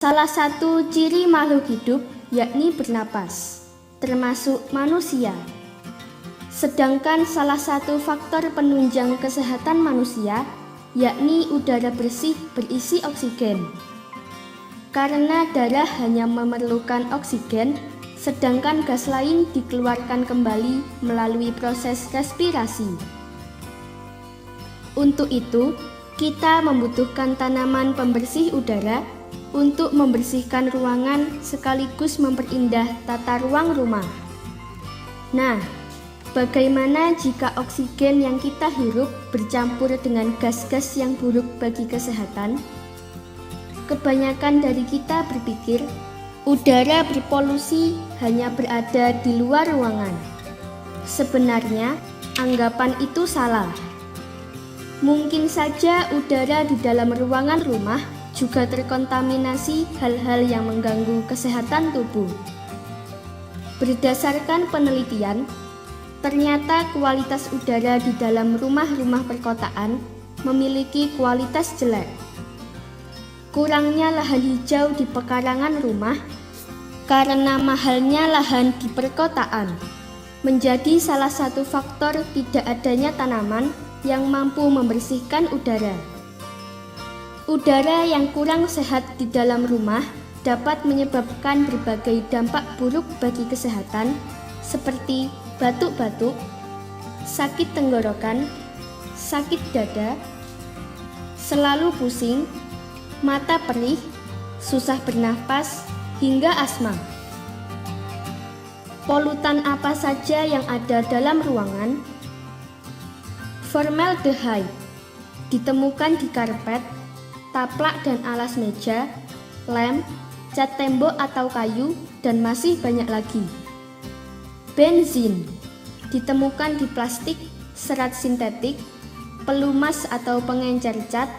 Salah satu ciri makhluk hidup yakni bernapas, termasuk manusia. Sedangkan salah satu faktor penunjang kesehatan manusia yakni udara bersih berisi oksigen. Karena darah hanya memerlukan oksigen, sedangkan gas lain dikeluarkan kembali melalui proses respirasi. Untuk itu, kita membutuhkan tanaman pembersih udara untuk membersihkan ruangan sekaligus memperindah tata ruang rumah. Nah, bagaimana jika oksigen yang kita hirup bercampur dengan gas-gas yang buruk bagi kesehatan? Kebanyakan dari kita berpikir udara berpolusi hanya berada di luar ruangan. Sebenarnya, anggapan itu salah. Mungkin saja udara di dalam ruangan rumah juga terkontaminasi hal-hal yang mengganggu kesehatan tubuh. Berdasarkan penelitian, ternyata kualitas udara di dalam rumah-rumah perkotaan memiliki kualitas jelek. Kurangnya lahan hijau di pekarangan rumah karena mahalnya lahan di perkotaan menjadi salah satu faktor tidak adanya tanaman yang mampu membersihkan udara. Udara yang kurang sehat di dalam rumah dapat menyebabkan berbagai dampak buruk bagi kesehatan seperti batuk-batuk, sakit tenggorokan, sakit dada, selalu pusing, mata perih, susah bernafas, hingga asma. Polutan apa saja yang ada dalam ruangan? Formaldehyde ditemukan di karpet, taplak dan alas meja, lem, cat tembok atau kayu, dan masih banyak lagi. Benzin ditemukan di plastik, serat sintetik, pelumas atau pengencer cat,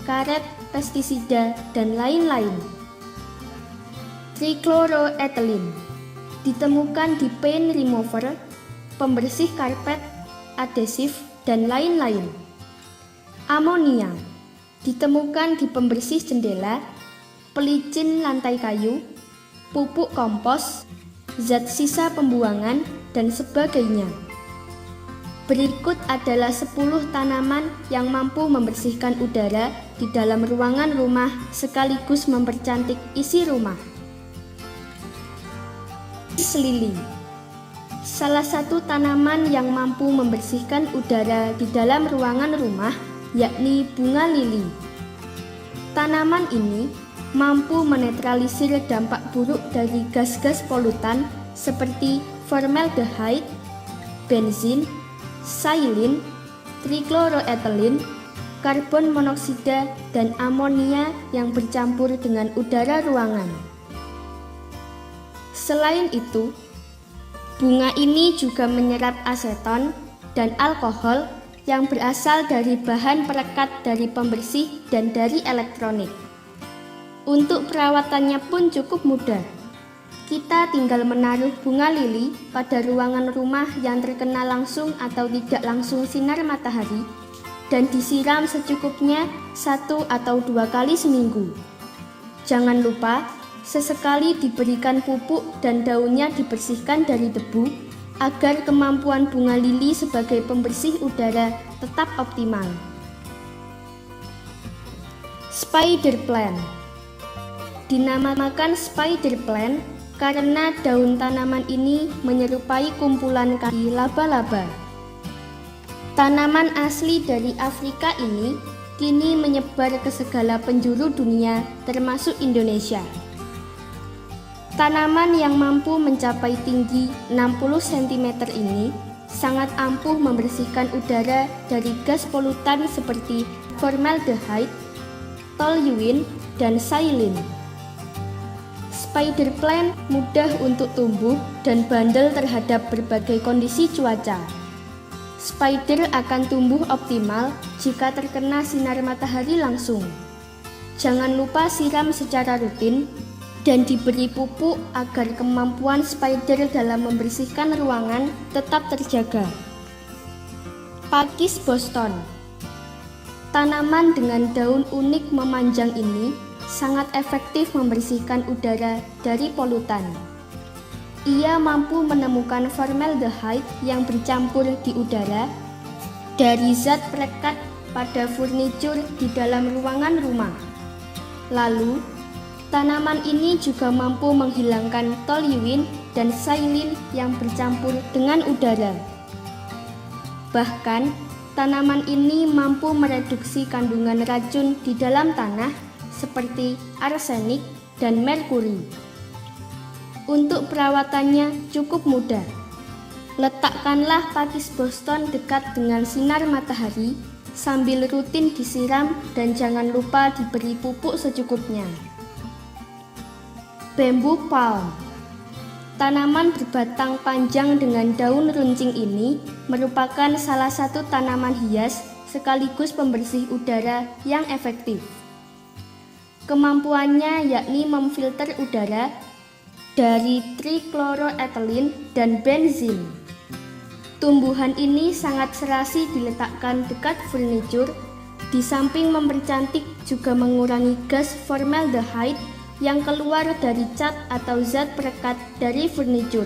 karet, pestisida, dan lain-lain. Trichloroethylene ditemukan di paint remover, pembersih karpet, adhesif, dan lain-lain. Amonia ditemukan di pembersih jendela, pelicin lantai kayu, pupuk kompos, zat sisa pembuangan, dan sebagainya. Berikut adalah 10 tanaman yang mampu membersihkan udara di dalam ruangan rumah sekaligus mempercantik isi rumah. Lili, salah satu tanaman yang mampu membersihkan udara di dalam ruangan rumah yakni bunga lili. Tanaman ini mampu menetralisir dampak buruk dari gas-gas polutan seperti formaldehyde, benzin, xylene, trichloroethylene, karbon monoksida, dan amonia yang bercampur dengan udara ruangan. Selain itu, bunga ini juga menyerap aseton dan alkohol yang berasal dari bahan perekat dari pembersih dan dari elektronik. Untuk perawatannya pun cukup mudah. Kita tinggal menaruh bunga lili pada ruangan rumah yang terkena langsung atau tidak langsung sinar matahari dan disiram secukupnya 1 atau 2 kali seminggu. Jangan lupa sesekali diberikan pupuk dan daunnya dibersihkan dari debu agar kemampuan bunga lili sebagai pembersih udara tetap optimal. Spider plant dinamakan spider plant karena daun tanaman ini menyerupai kumpulan kaki laba-laba. Tanaman asli dari Afrika ini kini menyebar ke segala penjuru dunia termasuk Indonesia. Tanaman yang mampu mencapai tinggi 60 cm ini sangat ampuh membersihkan udara dari gas polutan seperti formaldehyde, toluene, dan xylene. Spider plant mudah untuk tumbuh dan bandel terhadap berbagai kondisi cuaca. Spider akan tumbuh optimal jika terkena sinar matahari langsung. Jangan lupa siram secara rutin dan diberi pupuk agar kemampuan spider dalam membersihkan ruangan tetap terjaga. Pakis Boston. Tanaman dengan daun unik memanjang ini sangat efektif membersihkan udara dari polutan. Ia mampu menemukan formaldehyde yang bercampur di udara dari zat perekat pada furnitur di dalam ruangan rumah. Lalu, tanaman ini juga mampu menghilangkan toluene dan xylene yang bercampur dengan udara. Bahkan, tanaman ini mampu mereduksi kandungan racun di dalam tanah seperti arsenik dan merkuri. Untuk perawatannya cukup mudah. Letakkanlah pakis Boston dekat dengan sinar matahari sambil rutin disiram dan jangan lupa diberi pupuk secukupnya. Bambu palm. Tanaman berbatang panjang dengan daun runcing ini merupakan salah satu tanaman hias sekaligus pembersih udara yang efektif. Kemampuannya yakni memfilter udara dari trichloroethylene dan benzin. Tumbuhan ini sangat serasi diletakkan dekat furnitur, di samping mempercantik juga mengurangi gas formaldehyde yang keluar dari cat atau zat perekat dari furnitur.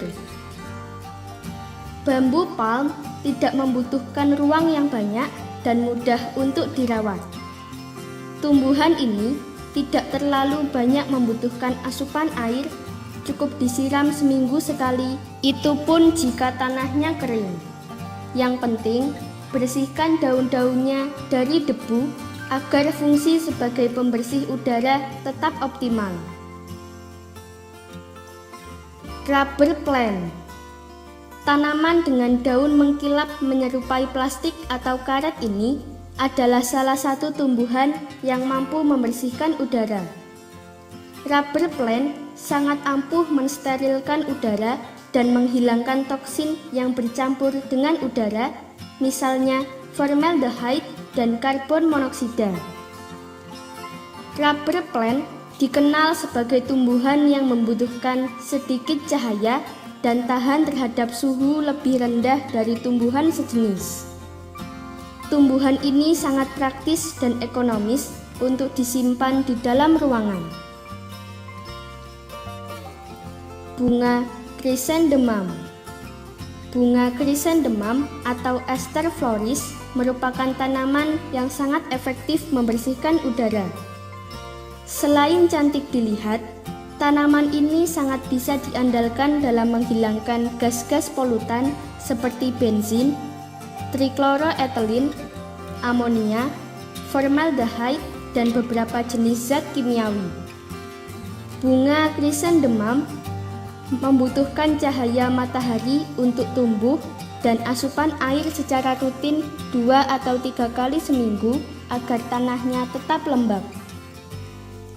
Bambu palm tidak membutuhkan ruang yang banyak dan mudah untuk dirawat. Tumbuhan ini tidak terlalu banyak membutuhkan asupan air, cukup disiram seminggu sekali, itu pun jika tanahnya kering. Yang penting, bersihkan daun-daunnya dari debu agar fungsi sebagai pembersih udara tetap optimal. Rubber plant. Tanaman dengan daun mengkilap menyerupai plastik atau karet ini adalah salah satu tumbuhan yang mampu membersihkan udara. Rubber plant sangat ampuh mensterilkan udara dan menghilangkan toksin yang bercampur dengan udara, misalnya formaldehyde dan karbon monoksida. Rubber plant dikenal sebagai tumbuhan yang membutuhkan sedikit cahaya dan tahan terhadap suhu lebih rendah dari tumbuhan sejenis. Tumbuhan ini sangat praktis dan ekonomis untuk disimpan di dalam ruangan. Bunga chrysanthemum. Bunga chrysanthemum atau Aster floris merupakan tanaman yang sangat efektif membersihkan udara. Selain cantik dilihat, tanaman ini sangat bisa diandalkan dalam menghilangkan gas-gas polutan seperti benzin, trichloroethylene, amonia, formaldehyde, dan beberapa jenis zat kimiawi. Bunga chrysanthemum membutuhkan cahaya matahari untuk tumbuh dan asupan air secara rutin 2 atau 3 kali seminggu agar tanahnya tetap lembab.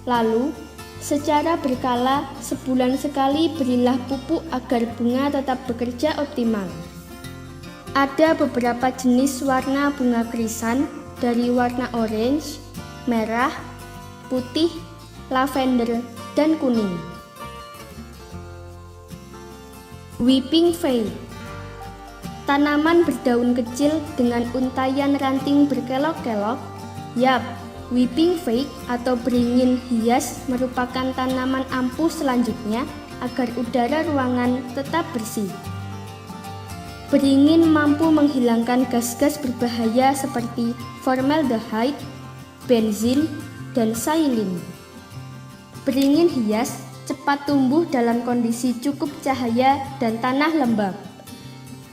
Lalu, secara berkala sebulan sekali berilah pupuk agar bunga tetap bekerja optimal. Ada beberapa jenis warna bunga krisan dari warna orange, merah, putih, lavender, dan kuning. Weeping Fay. Tanaman berdaun kecil dengan untaian ranting berkelok-kelok. Yap, weeping fay atau beringin hias merupakan tanaman ampuh selanjutnya agar udara ruangan tetap bersih. Beringin mampu menghilangkan gas-gas berbahaya seperti formaldehyde, benzin, dan xylene. Beringin hias cepat tumbuh dalam kondisi cukup cahaya dan tanah lembab.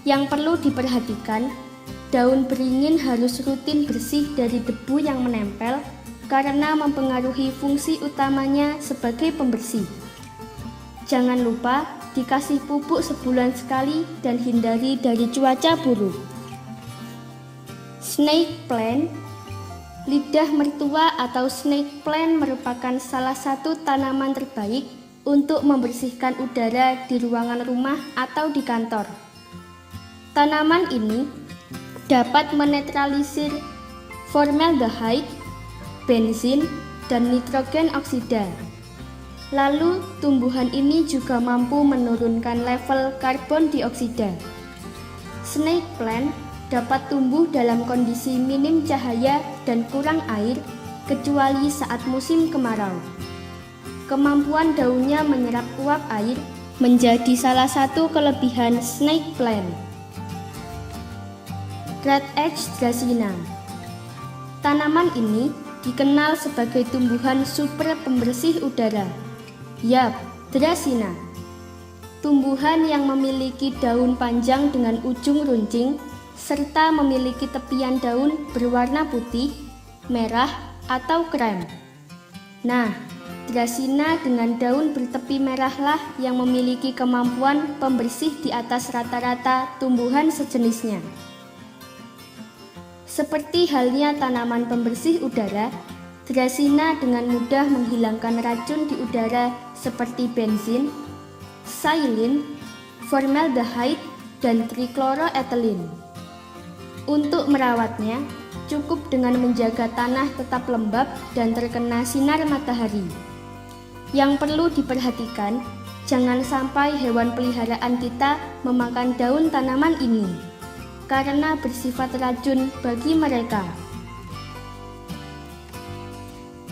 Yang perlu diperhatikan, daun beringin harus rutin bersih dari debu yang menempel karena mempengaruhi fungsi utamanya sebagai pembersih. Jangan lupa dikasih pupuk sebulan sekali dan hindari dari cuaca buruk. Snake plant. Lidah mertua atau snake plant merupakan salah satu tanaman terbaik untuk membersihkan udara di ruangan rumah atau di kantor. Tanaman ini dapat menetralisir formaldehyde, benzin, dan nitrogen oksida. Lalu, tumbuhan ini juga mampu menurunkan level karbon dioksida. Snake plant dapat tumbuh dalam kondisi minim cahaya dan kurang air, kecuali saat musim kemarau. kemampuan daunnya menyerap uap air menjadi salah satu kelebihan snake plant. Red Edge Dracaena. Tanaman ini dikenal sebagai tumbuhan super pembersih udara. Yap, Dracaena. Tumbuhan yang memiliki daun panjang dengan ujung runcing serta memiliki tepian daun berwarna putih, merah, atau krem. Nah, Dracaena dengan daun bertepi merahlah yang memiliki kemampuan pembersih di atas rata-rata tumbuhan sejenisnya. Seperti halnya tanaman pembersih udara, Dracaena dengan mudah menghilangkan racun di udara seperti bensin, xylene, formaldehyde, dan trichloroethylene. Untuk merawatnya, cukup dengan menjaga tanah tetap lembab dan terkena sinar matahari. Yang perlu diperhatikan, jangan sampai hewan peliharaan kita memakan daun tanaman ini, karena bersifat racun bagi mereka.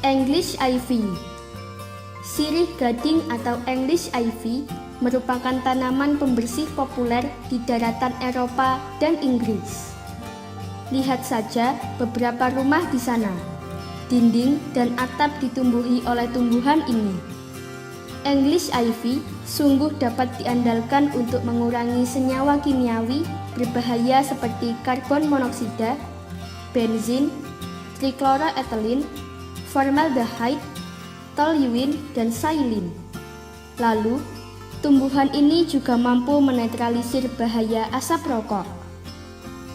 English Ivy. Sirih gading atau English Ivy merupakan tanaman pembersih populer di daratan Eropa dan Inggris. Lihat saja beberapa rumah di sana. Dinding dan atap ditumbuhi oleh tumbuhan ini. English Ivy sungguh dapat diandalkan untuk mengurangi senyawa kimiawi berbahaya seperti karbon monoksida, bensin, trichloroethylene, formaldehyde, toluene, dan xylene. Lalu, tumbuhan ini juga mampu menetralisir bahaya asap rokok.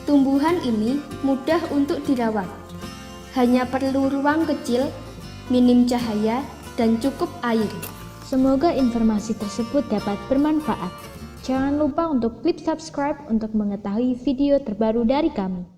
Tumbuhan ini mudah untuk dirawat. Hanya perlu ruang kecil, minim cahaya, dan cukup air. Semoga informasi tersebut dapat bermanfaat. Jangan lupa untuk klik subscribe untuk mengetahui video terbaru dari kami.